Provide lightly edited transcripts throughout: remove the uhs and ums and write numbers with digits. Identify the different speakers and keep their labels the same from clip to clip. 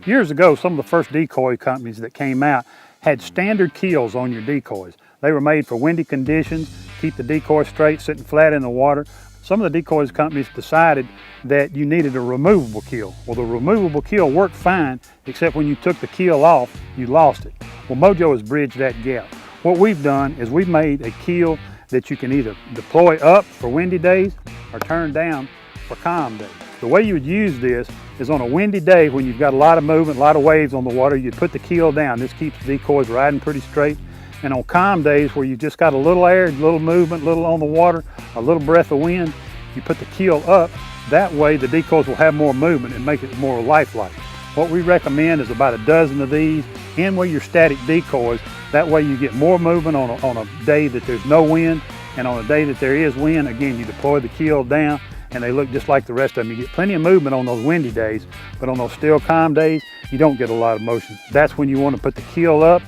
Speaker 1: Years ago, some of the first decoy companies that came out had standard keels on your decoys. They were made for windy conditions, keep the decoy straight, sitting flat in the water. Some of the decoys companies decided that you needed a removable keel. Well, the removable keel worked fine, except when you took the keel off, you lost it. Well, Mojo has bridged that gap. What we've done is we've made a keel that you can either deploy up for windy days or turn down for calm days. The way you would use this is on a windy day when you've got a lot of movement, a lot of waves on the water, you put the keel down. This keeps the decoys riding pretty straight. And on calm days where you just got a little air, a little movement, a little on the water, a little breath of wind, you put the keel up. That way the decoys will have more movement and make it more lifelike. What we recommend is about a dozen of these in with your static decoys. That way you get more movement on a day that there's no wind, and on a day that there is wind, again, you deploy the keel down and they look just like the rest of them. You get plenty of movement on those windy days, but on those still calm days, you don't get a lot of motion. That's when you want to put the keel up,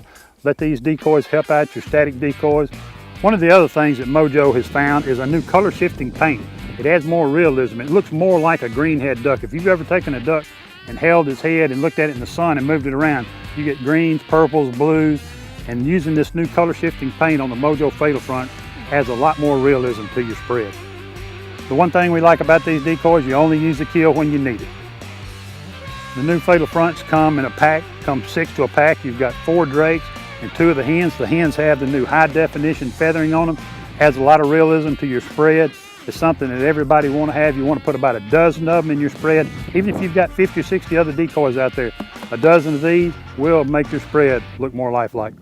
Speaker 1: let these decoys help out your static decoys. One of the other things that Mojo has found is a new color shifting paint. It adds more realism. It looks more like a greenhead duck. If you've ever taken a duck and held its head and looked at it in the sun and moved it around, you get greens, purples, blues, and using this new color shifting paint on the Mojo Fatal Front adds a lot more realism to your spread. The one thing we like about these decoys, you only use the keel when you need it. The new Fatal Fronts come in a pack, come 6 to a pack. You've got 4 drakes and 2 of the hens. The hens have the new high definition feathering on them. Adds a lot of realism to your spread. It's something that everybody want to have. You want to put about a dozen of them in your spread. Even if you've got 50 or 60 other decoys out there, a dozen of these will make your spread look more lifelike.